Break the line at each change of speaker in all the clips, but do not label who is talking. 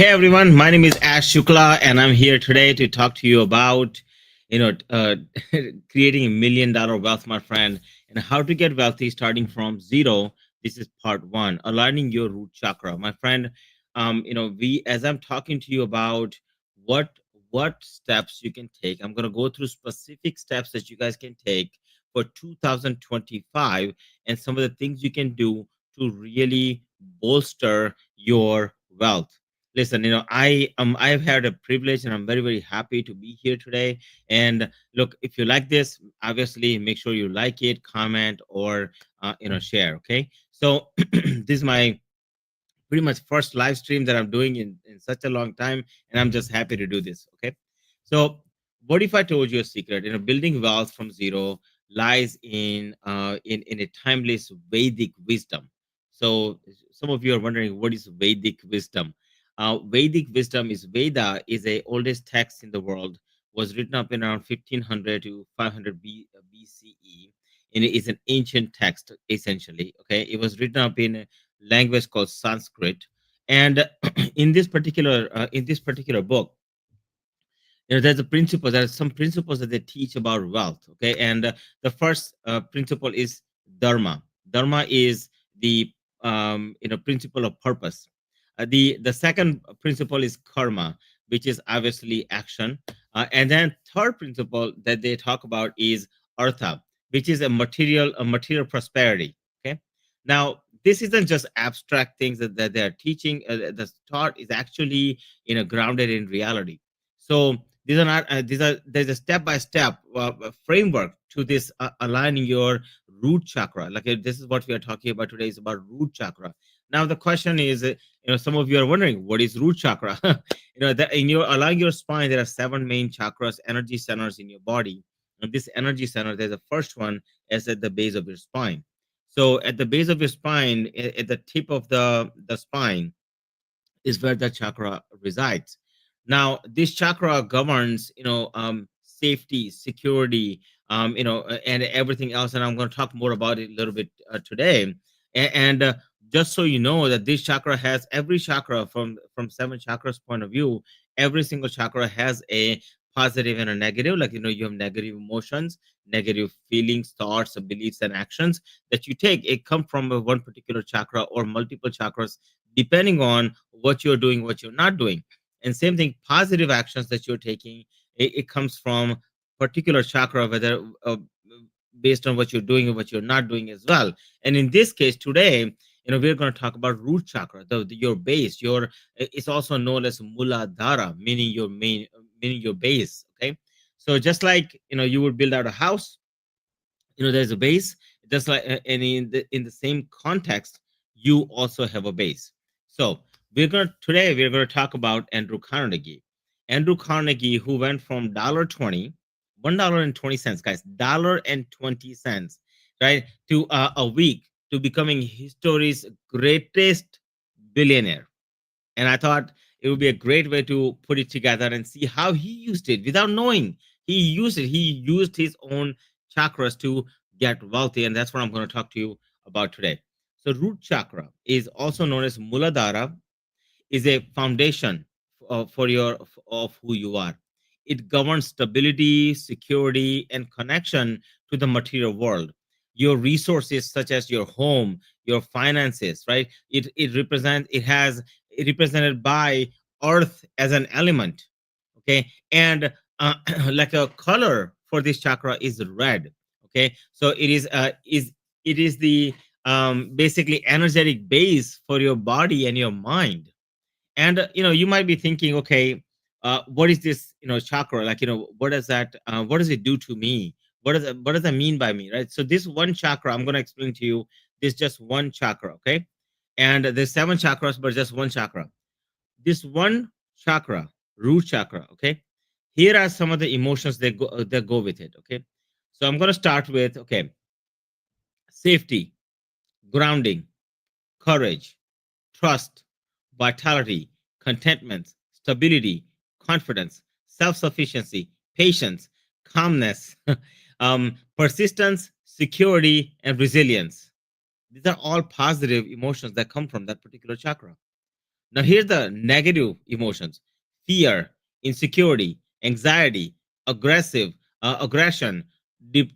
Hey everyone, my name is Ash Shukla, and I'm here today to talk to you about, you know, uh, creating $1 million wealth, my friend, and how to get wealthy starting from zero. This is part one, aligning your root chakra, my friend. As I'm talking to you about what what steps you can take, I'm gonna go through specific steps that you guys can take for 2025, and some of the things you can do to really bolster your wealth. Listen, I've had a privilege, and I'm very very happy to be here today. And look, if you like this, obviously make sure you like it, comment, or share. Okay, so this is my pretty much first live stream that I'm doing in such a long time, and I'm just happy to do this. Okay, so what if I told you a secret? Building wealth from zero lies in a timeless Vedic wisdom. So some of you are wondering what is Vedic wisdom. Vedic wisdom is Veda is a oldest text in the world. Was written up in around 1500 to 500 BCE, and it is an ancient text essentially. Okay, it was written up in language called Sanskrit. And in this particular book, there's a principle. There are some principles that they teach about wealth. Okay, and the first principle is dharma. Dharma is the principle of purpose. The second principle is karma, which is obviously action. And then third principle that they talk about is artha, which is a material prosperity. Okay, now this isn't just abstract things that they are teaching. The thought is actually grounded in reality. So these are not these are there's a step by step framework to this aligning your root chakra. Like this is what we are talking about today, is about root chakra. Now the question is, some of you are wondering what is root chakra. That in your along your spine there are seven main chakras, energy centers in your body. And this energy center, there's the first one is at the base of your spine. So at the base of your spine, at the tip of the spine, is where the chakra resides. Now, this chakra governs, safety, security, and everything else. And I'm going to talk more about it a little bit today. And just so you know that this chakra has every chakra from seven chakras point of view, every single chakra has a positive and a negative. Like you have negative emotions, negative feelings, thoughts, beliefs, and actions that you take. It come from one particular chakra or multiple chakras depending on what you're doing, what you're not doing. And same thing, positive actions that you're taking, it comes from particular chakra, whether based on what you're doing and what you're not doing as well. And in this case today, we're going to talk about root chakra, your base. It's also known as muladhara, meaning your main, meaning your base. Okay, so just like you would build out a house, there's a base. Just like and in the same context, you also have a base. So we're going to talk about Andrew Carnegie. Andrew Carnegie, who went from $1.20, guys, $1.20, right, to a week, to becoming history's greatest billionaire. And I thought it would be a great way to put it together and see how he used it without knowing. He used his own chakras to get wealthy. And that's what I'm going to talk to you about today. So root chakra is also known as Muladhara, is a foundation of who you are. It governs stability, security, and connection to the material world. Your resources, such as your home, your finances, right? It represented by earth as an element. Okay, and like a color for this chakra is red. Okay, so it is the basically energetic base for your body and your mind. And you might be thinking, okay, what is this chakra? Like, what does it do to me? What does that mean by me, right? So this one chakra, I'm going to explain to you. This just one chakra. Okay, and there's seven chakras, but just one chakra. This one chakra, root chakra. Okay, here are some of the emotions that go with it. Okay, so I'm going to start with, okay, safety, grounding, courage, trust, vitality, contentment, stability, confidence, self sufficiency, patience, calmness, persistence, security, and resilience. These are all positive emotions that come from that particular chakra. Now, here's the negative emotions: fear, insecurity, anxiety, aggressive, aggression, de-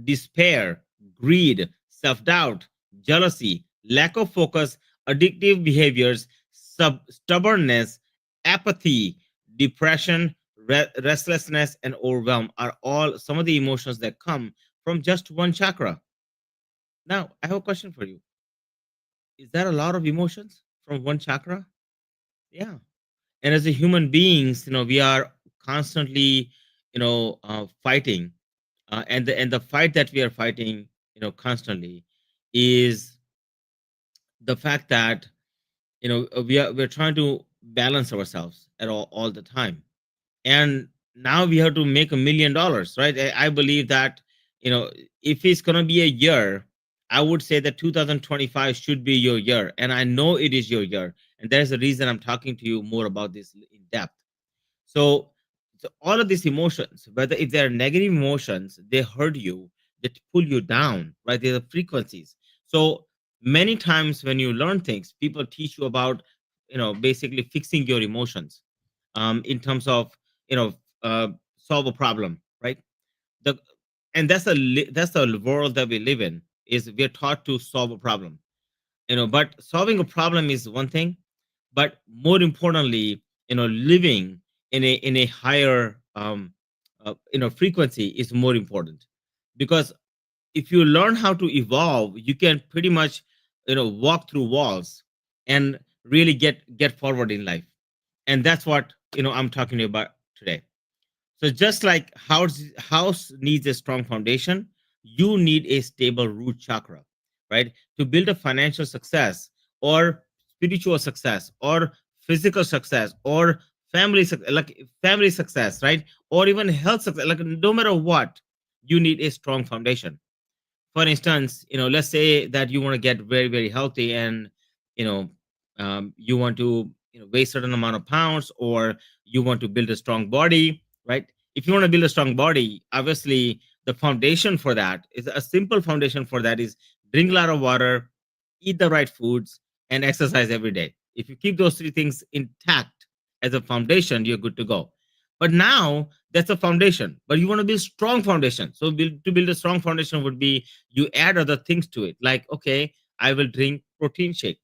despair, greed, self-doubt, jealousy, lack of focus, addictive behaviors, stubbornness, apathy, depression, restlessness, and overwhelm are all some of the emotions that come from just one chakra. Now, I have a question for you. Is that a lot of emotions from one chakra? Yeah. And as a human beings, we are constantly, fighting, and the fight that we are fighting, constantly, is the fact that we're trying to balance ourselves at all the time. And now we have to make $1 million, right? I believe that, if it's going to be a year, I would say that 2025 should be your year, and I know it is your year, and there's a reason I'm talking to you more about this in depth. So, all of these emotions, whether if they're negative emotions, they hurt you, they pull you down, right? They're the frequencies. So many times when you learn things, people teach you about, basically fixing your emotions, in terms of, you know, solve a problem, right? The and that's the world that we live in. Is we're taught to solve a problem, but solving a problem is one thing, but more importantly, living in a higher, frequency is more important. Because if you learn how to evolve, you can pretty much, walk through walls and really get forward in life. And that's what, I'm talking to you about today. So just like house needs a strong foundation, you need a stable root chakra, right? To build a financial success, or spiritual success, or physical success, or family success, right? Or even health success, like no matter what, you need a strong foundation. For instance, let's say that you want to get very, very healthy, and you know, you want to, weigh certain amount of pounds, or you want to build a strong body, right? If you want to build a strong body, obviously the foundation for that is a simple foundation for that is drink a lot of water, eat the right foods, and exercise every day. If you keep those three things intact as a foundation, you're good to go. But now that's a foundation, but you want to build strong foundation. So to build a strong foundation would be you add other things to it, like, okay, I will drink protein shake,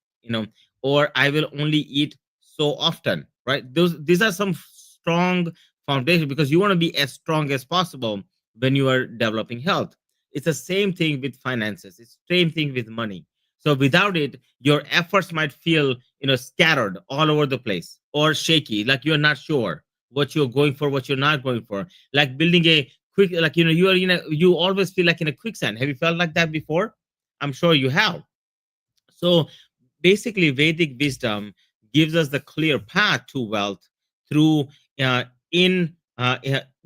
or I will only eat so often, right? These are some strong foundation, because you want to be as strong as possible when you are developing health. It's the same thing with finances, it's the same thing with money. So without it, your efforts might feel, scattered all over the place, or shaky, like you're not sure what you're going for, what you're not going for. Like building a quick, like, you are you always feel like in a quicksand. Have you felt like that before? I'm sure you have. So basically, Vedic wisdom gives us the clear path to wealth through, in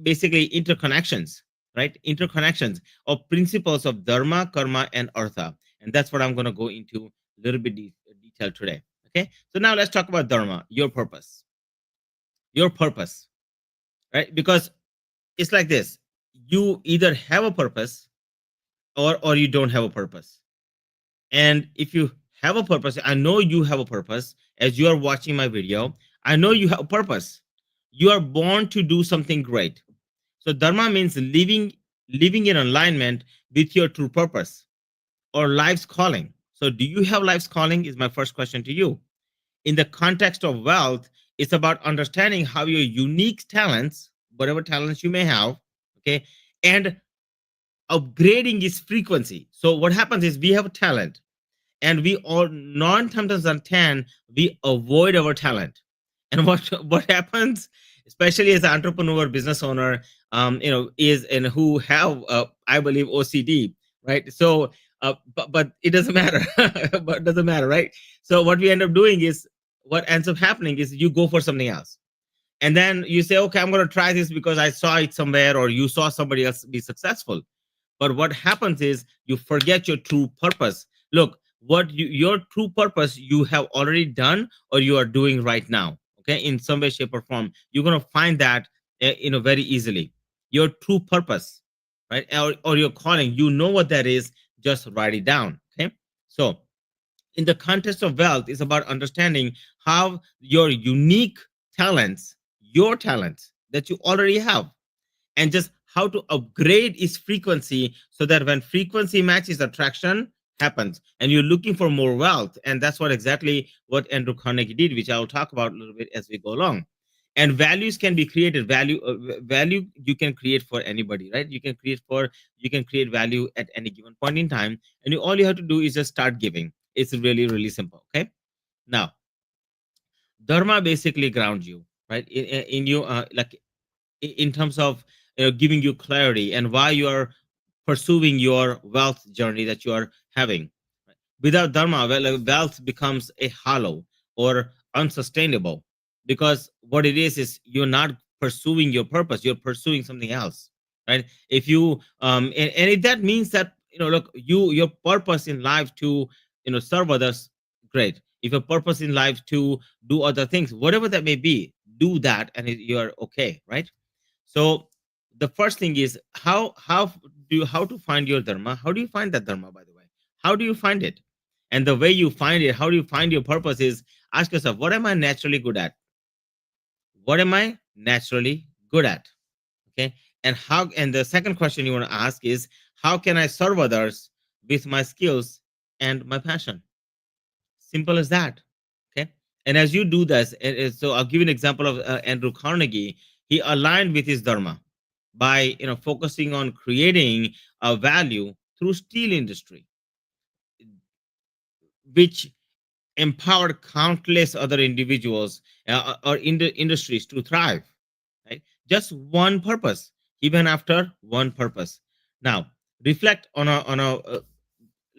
basically interconnections, right? Interconnections of principles of dharma, karma, and artha. And that's what I'm going to go into a little bit detail today. Okay. So now let's talk about dharma, your purpose. Your purpose, right? Because it's like this: you either have a purpose, or you don't have a purpose. And if you have a purpose, I know you have a purpose. As you are watching my video, I know you have a purpose. You are born to do something great. So dharma means living in alignment with your true purpose, or life's calling. So do you have life's calling is my first question to you. In the context of wealth, it's about understanding how your unique talents, whatever talents you may have, okay, and upgrading its frequency. So what happens is we have a talent, and we all 9 times out of 10 we avoid our talent. And what happens, especially as an entrepreneur, business owner, is and who have, I believe, OCD, right? So but it doesn't matter. But it doesn't matter, right? So what we end up doing is, what ends up happening is you go for something else, and then you say, okay, I'm going to try this because I saw it somewhere, or you saw somebody else be successful. But what happens is you forget your true purpose. Look, your true purpose you have already done, or you are doing right now. Okay, in some way, shape, or form, you're gonna find that, very easily. Your true purpose, right, or your calling. You know what that is. Just write it down. Okay, so in the context of wealth is about understanding how your unique talents, your talents that you already have, and just how to upgrade its frequency so that when frequency matches, attraction happens and you're looking for more wealth. And that's what exactly what Andrew Carnegie did, which I'll talk about a little bit as we go along. And values can be created. Value you can create for anybody, right? You can create value at any given point in time, and all you have to do is just start giving. It's really, really simple. Okay. Now, dharma basically grounds you, right? In you, like in terms of giving you clarity and why you are pursuing your wealth journey that you are having. Without dharma, well, wealth becomes a hollow or unsustainable, because what it is you're not pursuing your purpose, you're pursuing something else, right? If you and if that means that look, your purpose in life to serve others, great. If your purpose in life to do other things, whatever that may be, do that and you're okay, right? So the first thing is how to find your dharma. How do you find that dharma, by the way? How do you find it? And the way you find it, how do you find your purpose, is ask yourself, what am I naturally good at? What am I naturally good at? Okay. And the second question you want to ask is, how can I serve others with my skills and my passion? Simple as that. Okay. And as you do this, so I'll give you an example of Andrew Carnegie. He aligned with his dharma by focusing on creating a value through steel industry, which empowered countless other individuals or industries to thrive. Right? Just one purpose. He went after one purpose. Now, reflect on a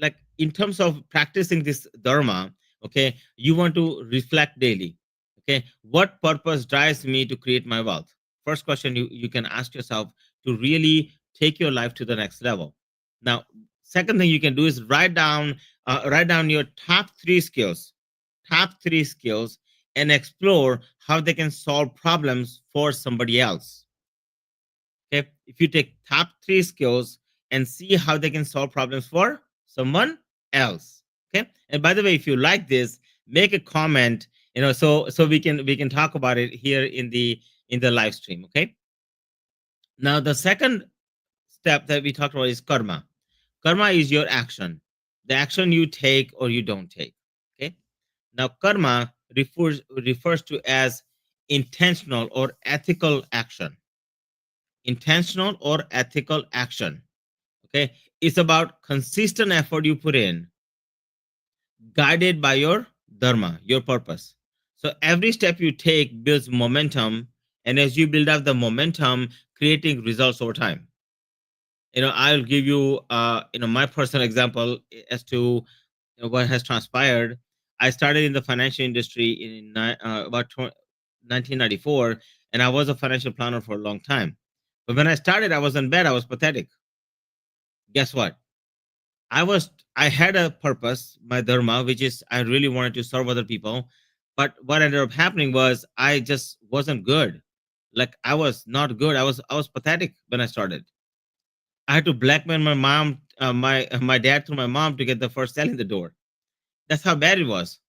like in terms of practicing this dharma. Okay, you want to reflect daily. Okay, what purpose drives me to create my wealth? First question you can ask yourself to really take your life to the next level. Now, second thing you can do is write down your top three skills, and explore how they can solve problems for somebody else. Okay, if you take top three skills and see how they can solve problems for someone else. Okay, and by the way, if you like this, make a comment. So we can talk about it here in the live stream. Okay. Now the second step that we talked about is karma. Karma is your action, the action you take or you don't take. Okay. Now karma refers to as intentional or ethical action. Intentional or ethical action. Okay. It's about consistent effort you put in, guided by your dharma, your purpose. So every step you take builds momentum, and as you build up the momentum, creating results over time. I'll give you my personal example as to what has transpired. I started in the financial industry in about 1994, and I was a financial planner for a long time. But when I started, I was in bed. I was pathetic. Guess what? I had a purpose, my dharma, which is I really wanted to serve other people. But what ended up happening was I just wasn't good. Like I was not good. I was pathetic when I started. I had to blackmail my mom, my dad through my mom to get the first sale in the door. That's how bad it was.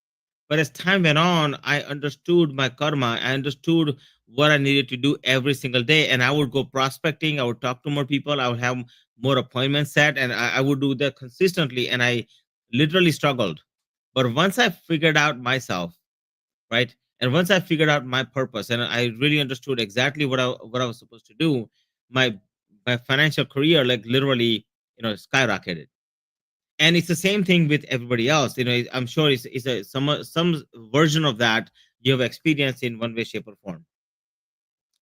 But as time went on, I understood my karma. I understood what I needed to do every single day. And I would go prospecting. I would talk to more people. I would have more appointments set. And I would do that consistently. And I literally struggled. But once I figured out myself, right? And once I figured out my purpose and I really understood exactly what I was supposed to do, my my financial career like literally, skyrocketed. And it's the same thing with everybody else. I'm sure it's some version of that you have experienced in one way, shape, or form.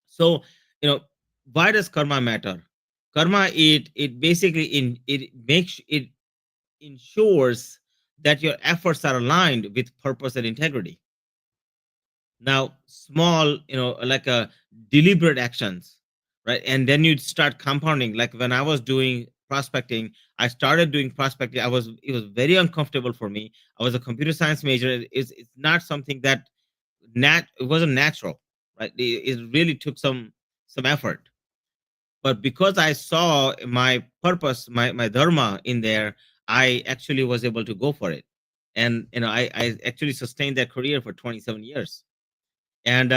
So, you know, why does karma matter? Karma, it basically it ensures that your efforts are aligned with purpose and integrity. Now, small, like a deliberate actions, right? And then you start compounding. Like when I was doing prospecting, I started doing prospecting. It was very uncomfortable for me. I was a computer science major. It's not something that it wasn't natural, right? It really took some effort. But because I saw my purpose, my dharma in there, I actually was able to go for it. and I actually sustained that career for 27 years. And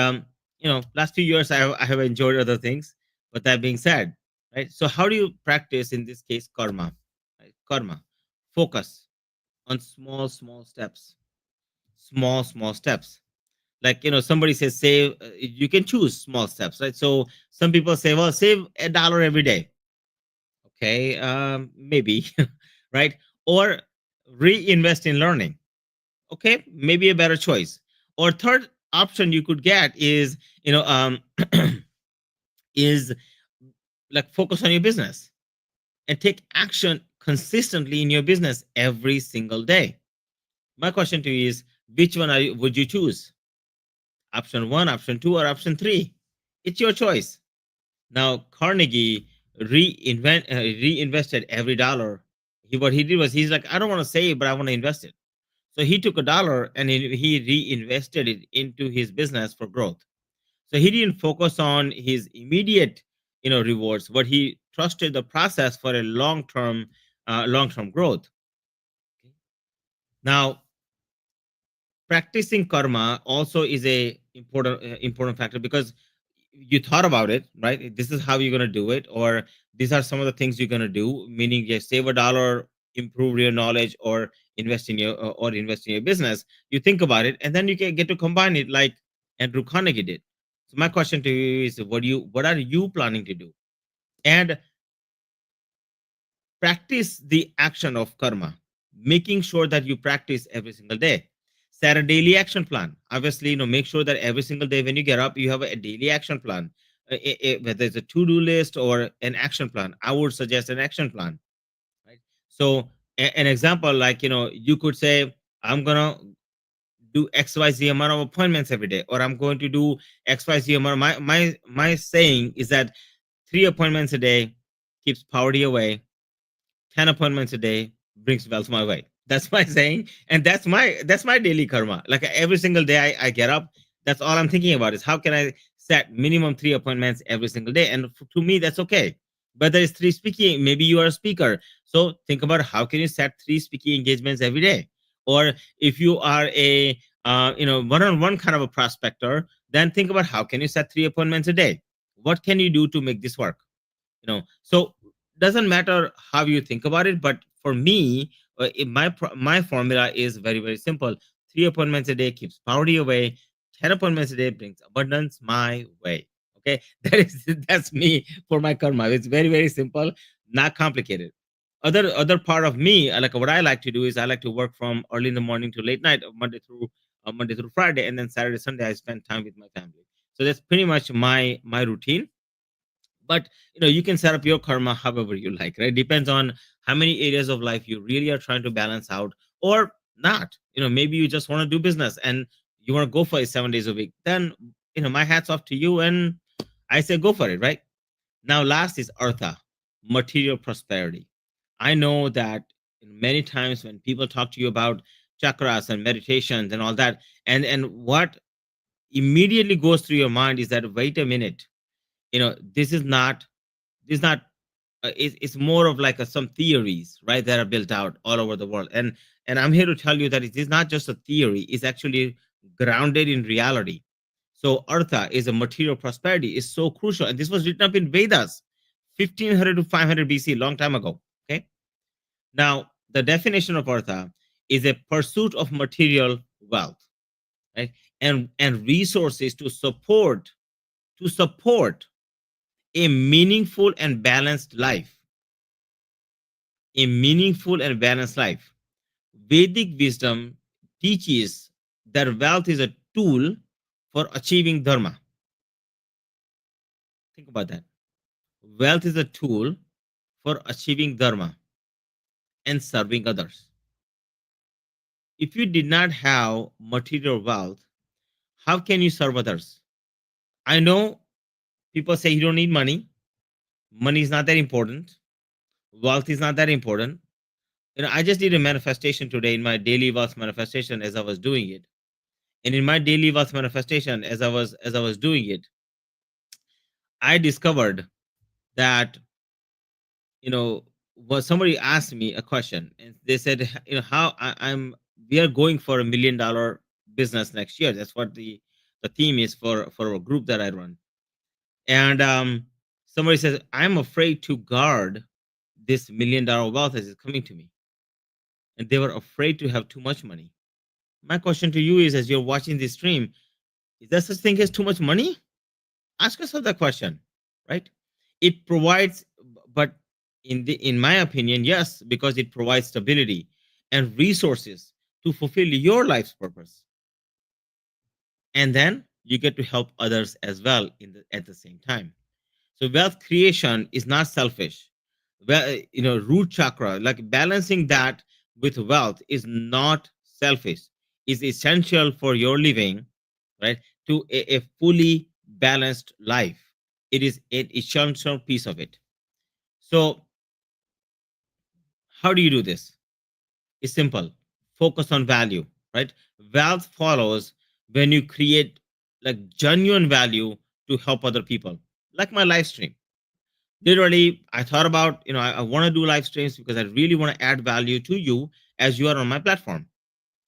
last few years I have enjoyed other things. But that being said, right? So how do you practice in this case karma? Right? Karma, focus on small steps, small steps. Like somebody says save, you can choose small steps, right? So some people say, well, save $1 every day. Okay, maybe, right? Or reinvest in learning. Okay, maybe a better choice. Or third option you could get is, is like focus on your business and take action consistently in your business every single day. My question to you is, which one would you choose? Option one, option two, or option three? It's your choice. Now, Carnegie reinvested every dollar. What he did was, he's like, I don't want to save, but I want to invest it. So he took a dollar and he reinvested it into his business for growth. So he didn't focus on his immediate, rewards, but he trusted the process for a long term growth. Now, practicing karma also is a important factor, because you thought about it, right? This is how you're going to do it, or these are some of the things you're going to do, meaning you save a dollar, improve your knowledge, or invest in your business. You think about it, and then you can get to combine it like Andrew Carnegie did. So my question to you is, what are you planning to do? And practice the action of karma, making sure that you practice every single day. Set a daily action plan. Obviously, make sure that every single day when you get up, you have a daily action plan. Whether it's a to-do list or an action plan, I would suggest an action plan. Right. So, an example, like you could say, I'm gonna do XYZ amount of appointments every day, or I'm going to do XYZ amount. My saying is that 3 appointments a day keeps poverty away, 10 appointments a day brings wealth my way. That's my saying. And that's my daily karma. Like every single day I get up, that's all I'm thinking about is how can I set minimum 3 appointments every single day. And to me, that's okay. Whether it's three speaking, maybe you are a speaker. So think about how can you set three speaking engagements every day. Or if you are a one-on-one kind of a prospector, then think about how can you set 3 appointments a day. What can you do to make this work? So doesn't matter how you think about it, but for me, my formula is very, very simple. 3 appointments a day keeps poverty away, 10 appointments a day brings abundance my way. Okay, that's me for my karma. It's very, very simple, not complicated. Other part of me, like what I like to do is I like to work from early in the morning to late night, Monday through Friday, and then Saturday Sunday I spend time with my family. So that's pretty much my routine. But you can set up your karma however you like, right? Depends on how many areas of life you really are trying to balance out, or not. Maybe you just want to do business and you want to go for it 7 days a week. Then my hat's off to you, and I say go for it, right? Now last is artha, material prosperity. I know that many times when people talk to you about chakras and meditations and all that, and what immediately goes through your mind is that, wait a minute, this is not it's more of like some theories, right, that are built out all over the world. And I'm here to tell you that it is not just a theory, it's actually grounded in reality. So artha is a material prosperity is so crucial, and this was written up in Vedas 1500 to 500 BC, long time ago. Okay, now the definition of artha is a pursuit of material wealth, right, and resources to support a meaningful and balanced life. A meaningful and balanced life. Vedic wisdom teaches that wealth is a tool for achieving dharma. Think about that. Wealth is a tool for achieving dharma and serving others. If you did not have material wealth, how can you serve others? I know people say you don't need money. Money is not that important. Wealth is not that important. I just did a manifestation today in my daily wealth manifestation as I was doing it. And in my daily wealth manifestation, as I was doing it, I discovered that was somebody asked me a question, and they said, how I'm we are going for $1 million business next year. That's what the theme is for a group that I run. And somebody says, I'm afraid to guard this $1 million wealth as it's coming to me. And they were afraid to have too much money. My question to you is, as you're watching this stream, is there such thing as too much money? Ask yourself that question, right? It provides, but in my opinion, yes, because it provides stability and resources to fulfill your life's purpose. And then you get to help others as well at the same time. So wealth creation is not selfish. Well, root chakra, like balancing that with wealth, is not selfish. Is essential for your living, right? To a fully balanced life. It is an essential piece of it. So how do you do this? It's simple. Focus on value, right? Wealth follows when you create like genuine value to help other people, like my live stream. Literally, I thought about, I want to do live streams because I really want to add value to you as you are on my platform.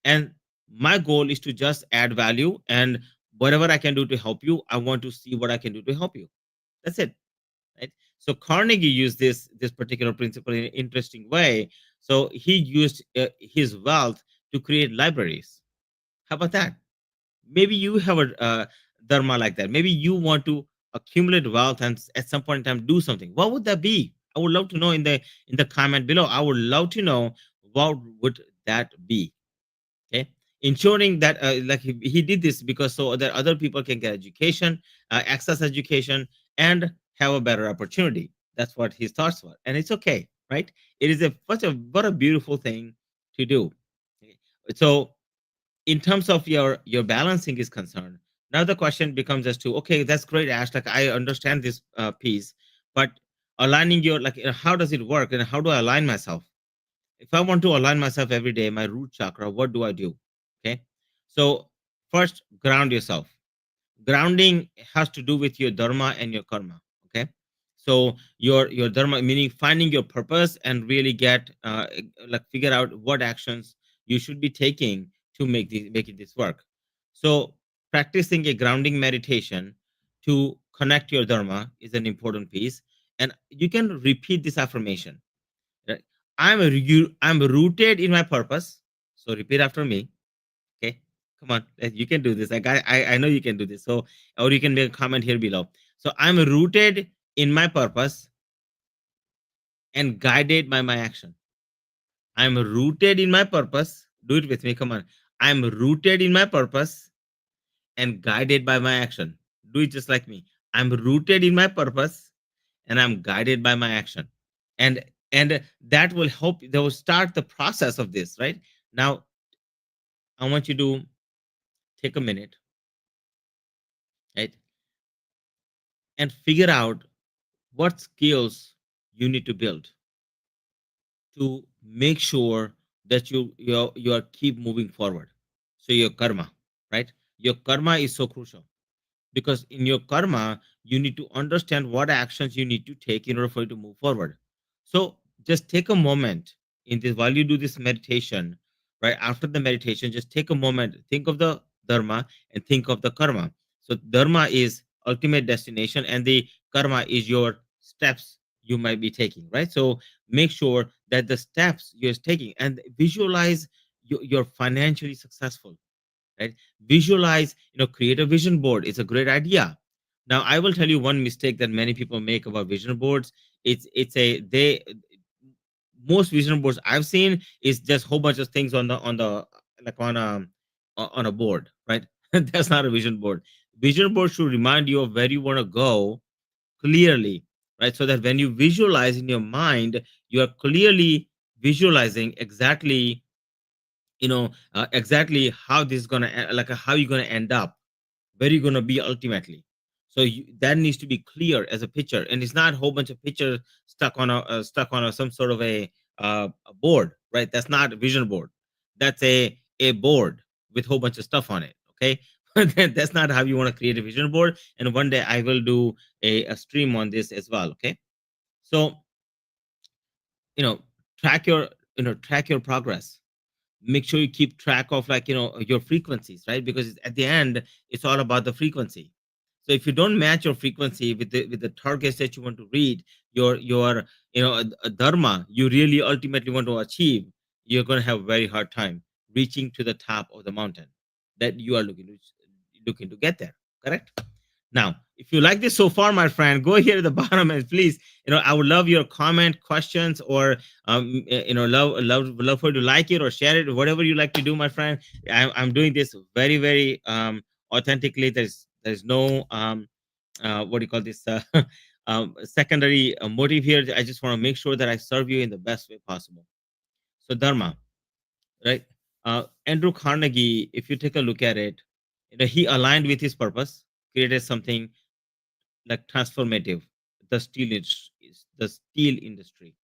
And my goal is to just add value, and whatever I can do to help you, I want to see what I can do to help you. That's it. Right. So Carnegie used this particular principle in an interesting way. So he used his wealth to create libraries. How about that? Maybe you have a dharma like that. Maybe you want to accumulate wealth and at some point in time do something. What would that be? I would love to know in the comment below. I would love to know what would that be. Okay, ensuring that like he did this because so that other people can get education, access education, and have a better opportunity. That's what his thoughts were, and it's okay, right? It is a such a what a beautiful thing to do. Okay. So in terms of your balancing is concerned, now the question becomes as to, okay, that's great, Ash, like I understand this piece, but aligning your like how does it work and how do I align myself? If I want to align myself every day, my root chakra, what do I do? Okay. So first, ground yourself. Grounding has to do with your dharma and your karma. Okay. So your dharma, meaning finding your purpose and really get like figure out what actions you should be taking to make this work. So practicing a grounding meditation to connect your dharma is an important piece. And you can repeat this affirmation. Right? I'm rooted in my purpose. So repeat after me. Okay. Come on. You can do this. I know you can do this. So, or you can make a comment here below. So I'm rooted in my purpose and guided by my action. I'm rooted in my purpose. Do it with me. Come on. I'm rooted in my purpose and guided by my action. Do it just like me. I'm rooted in my purpose and I'm guided by my action. And that will help. They will start the process of this, right? Now, I want you to take a minute, right, and figure out what skills you need to build to make sure that you are keep moving forward. So your karma, right? Your karma is so crucial because in your karma you need to understand what actions you need to take in order for you to move forward. So just take a moment in this while you do this meditation. Right after the meditation, just take a moment, think of the dharma and think of the karma. So dharma is ultimate destination and the karma is your steps you might be taking, right? So make sure that the steps you're taking and visualize you're financially successful, right? Visualize, create a vision board. It's a great idea. Now I will tell you one mistake that many people make about vision boards. It's a they Most vision boards I've seen is just a whole bunch of things on the like on a board, right? That's not a vision board. Vision board should remind you of where you want to go clearly, right? So that when you visualize in your mind, you are clearly visualizing exactly, exactly how this is gonna like how you're gonna end up, where you're gonna be ultimately. So that needs to be clear as a picture, and it's not a whole bunch of pictures stuck on some sort of a board, right? That's not a vision board. That's a board with a whole bunch of stuff on it. Okay, that's not how you want to create a vision board. And one day I will do a stream on this as well. Okay, so you know track your track your progress. make sure you keep track of, like, your frequencies, right? Because at the end, it's all about the frequency. So if you don't match your frequency with the targets that you want to read, your a dharma you really ultimately want to achieve, you're going to have a very hard time reaching to the top of the mountain that you are looking to get there. Correct? Now, if you like this so far, my friend, go here at the bottom and please, I would love your comment, questions, or love for you to like it or share it, whatever you like to do, my friend. I'm doing this very, very authentically. There's no what do you call this secondary motive here. I just want to make sure that I serve you in the best way possible. So dharma, right? Andrew Carnegie, if you take a look at it, he aligned with his purpose, created something like transformative, the the steel industry.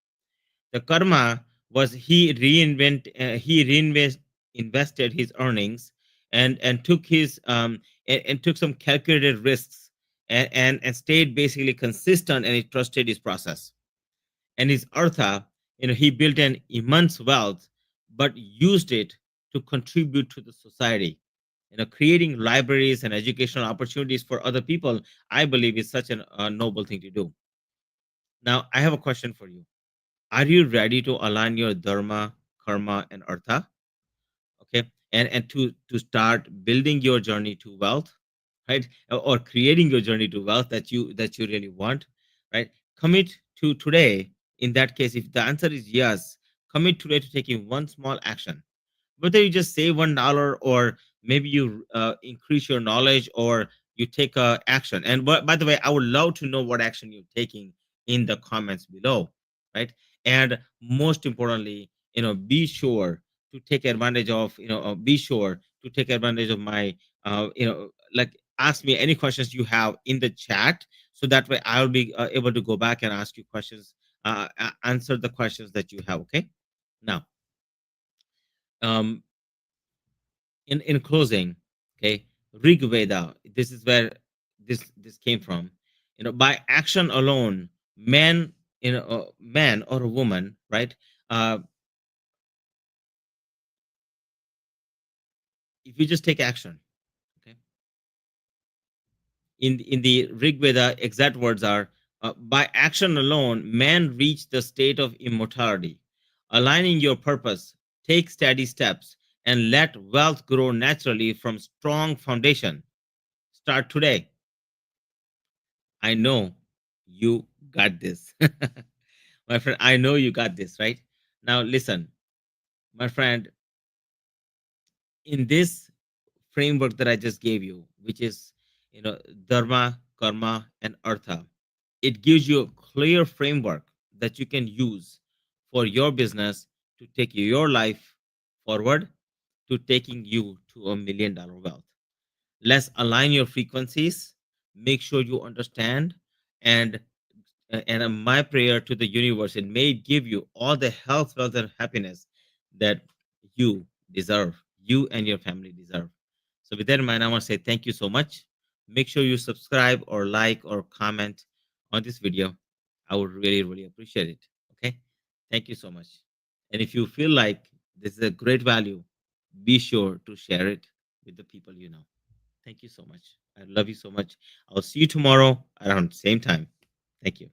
The karma was he reinvest invested his earnings and took his and took some calculated risks and stayed basically consistent, and he trusted his process. And his artha, he built an immense wealth, but used it to contribute to the society. Creating libraries and educational opportunities for other people, I believe, is such a noble thing to do. Now, I have a question for you. Are you ready to align your dharma, karma, and artha? Okay, and to start building your journey to wealth, right? Or creating your journey to wealth that you really want, right? Commit to today. In that case, if the answer is yes, commit today to taking one small action, whether you just save $1, or maybe you increase your knowledge, or you take action. And by the way, I would love to know what action you're taking in the comments below, right? And most importantly, be sure to take advantage of be sure to take advantage of my like, ask me any questions you have in the chat, so that way I'll be able to go back and ask you questions, answer the questions that you have. Okay. Now, um in closing, okay, Rig Veda, this is where this came from. By action alone, man or a woman, right? uh if you just take action, okay, in the Rig Veda, exact words are, by action alone man reach the state of immortality. Aligning your purpose, take steady steps, and let wealth grow naturally from strong foundation. Start today. I know you got this. My friend, I know you got this, right? Now, listen, my friend, in this framework that I just gave you, which is, dharma, karma, and artha, it gives you a clear framework that you can use for your business to take your life forward to taking you to $1 million wealth. Let's align your frequencies, make sure you understand, and my prayer to the universe, it may give you all the health, wealth, and happiness that you deserve, you and your family deserve. So with that in mind, I want to say thank you so much. Make sure you subscribe or like or comment on this video. I would really, really appreciate it. Okay. Thank you so much. And if you feel like this is a great value, be sure to share it with the people you know. Thank you so much. I love you so much. I'll see you tomorrow around the same time. Thank you.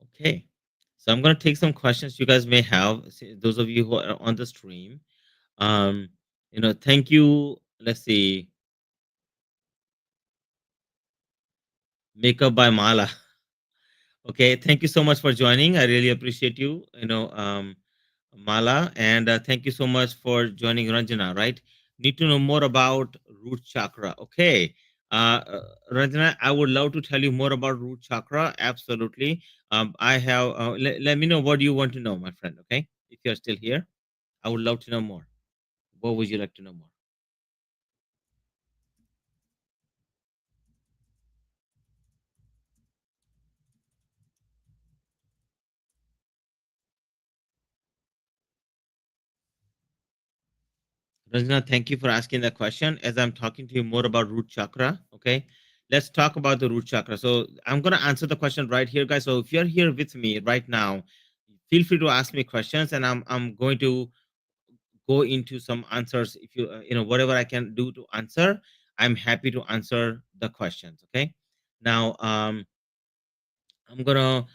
Okay. So I'm going to take some questions you guys may have, those of you who are on the stream. Um, thank you. Let's see. Makeup by Mala. Okay, thank you so much for joining. I really appreciate you, Mala, and thank you so much for joining, Ranjana. Right? Need to know more about root chakra. Okay, Ranjana, I would love to tell you more about root chakra. Absolutely. I have. Let me know what you want to know, my friend. Okay, if you're still here, I would love to know more. What would you like to know more? Ranjana, thank you for asking that question. As I'm talking to you more about root chakra, okay? let's talk about the root chakra. So I'm going to answer the question right here, guys. So if you're here with me right now, feel free to ask me questions, and I'm going to go into some answers. If you whatever I can do to answer, I'm happy to answer the questions. Okay. Now, I'm gonna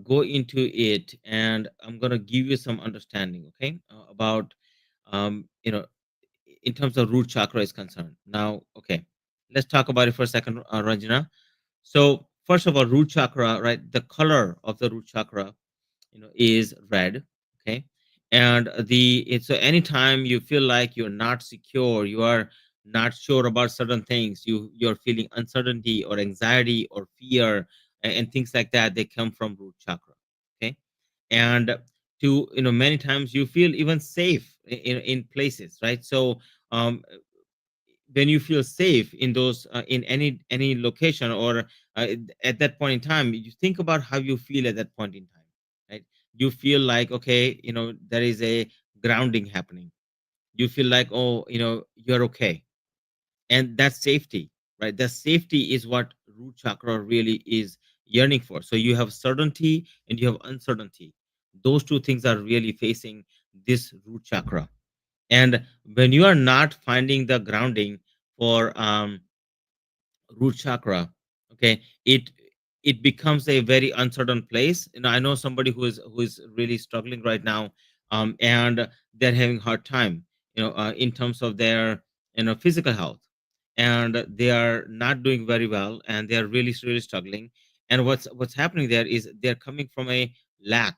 go into it, and I'm gonna give you some understanding, okay, about you know, in terms of root chakra is concerned. Now, okay, let's talk about it for a second, Ranjana. So first of all, root chakra, right? The color of the root chakra, is red, okay, and so anytime you feel like you're not secure, you are not sure about certain things, you're feeling uncertainty or anxiety or fear, and things like that, they come from root chakra, okay. And many times you feel even safe in places, right? So um when you feel safe in those in any location, or at that point in time, you think about how you feel at that point in time, right? You feel like, okay, there is a grounding happening. You feel like, oh, you're okay, and that's safety, right? That safety is what root chakra really is yearning for. So you have certainty and you have uncertainty. Those two things are really facing this root chakra. And when you are not finding the grounding for root chakra, okay, it becomes a very uncertain place. I know somebody who is really struggling right now, and they're having hard time, in terms of their physical health, and they are not doing very well, and they are really struggling. And what's happening there is they're coming from a lack.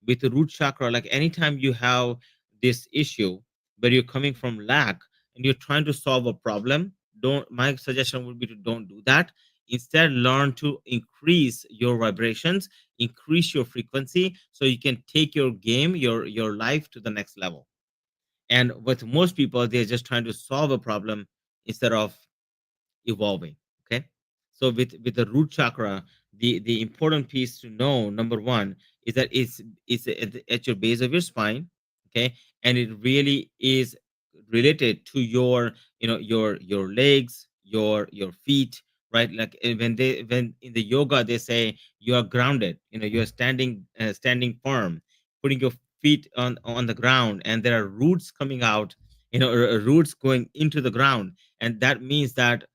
With the root chakra, like anytime you have this issue where you're coming from lack and you're trying to solve a problem, don't my suggestion would be to don't do that. Instead, learn to increase your vibrations, increase your frequency, so you can take your game, your life to the next level. And with most people, they're just trying to solve a problem instead of evolving. Okay. So with the root chakra, the important piece to know, number one, is that it's at your base of your spine. Okay. And it really is related to your your legs, your feet, right? Like when in the yoga they say you are grounded, you are standing firm, putting your feet on the ground, and there are roots coming out, roots going into the ground. And that means that,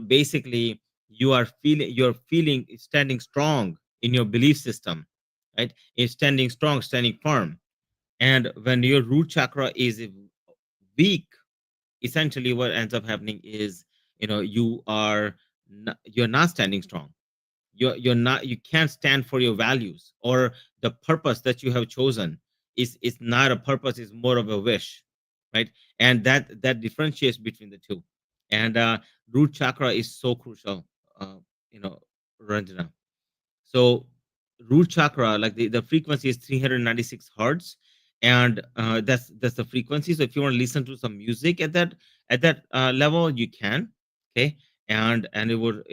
basically, you're feeling standing strong in your belief system, right? It's standing strong, standing firm. And when your root chakra is weak, essentially what ends up happening is, you're not standing strong. You're not, you can't stand for your values, or the purpose that you have chosen is not a purpose, is more of a wish, right? And that differentiates between the two. And root chakra is so crucial, uh, you know Ranjana. So root chakra, like the frequency is 396 hertz, and that's the frequency. So if you want to listen to some music at that level, you can. Okay. And it would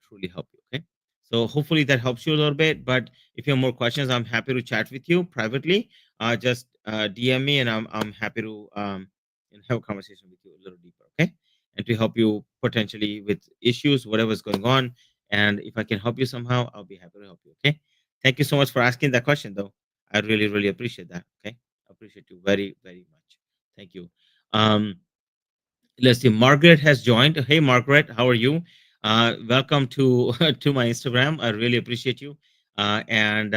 truly help you. Okay. So hopefully that helps you a little bit. But if you have more questions, I'm happy to chat with you privately. Just DM me, and I'm happy to have a conversation with you a little deeper. Okay. And to help you potentially with issues, whatever's going on, and if I can help you somehow, I'll be happy to help you. Okay. Thank you so much for asking that question, though. I really appreciate that. Okay. I appreciate you very much. Thank you. Um, let's see. Margaret has joined. Hey, Margaret, how are you? Welcome to to my Instagram. I really appreciate you. And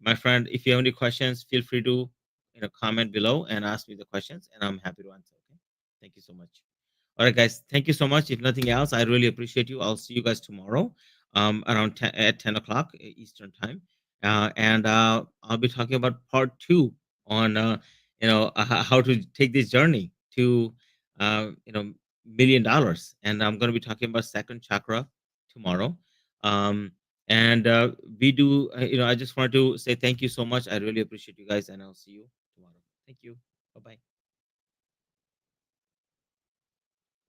my friend, if you have any questions, feel free to comment below and ask me the questions, and I'm happy to answer. Okay. Thank you so much. All right, guys. Thank you so much. If nothing else, I really appreciate you. I'll see you guys tomorrow, around 10, at 10 o'clock Eastern time, and I'll be talking about part two on how to take this journey to $1 million, and I'm going to be talking about second chakra tomorrow. Um, and we do, I just wanted to say thank you so much. I really appreciate you guys, and I'll see you tomorrow. Thank you. Bye bye.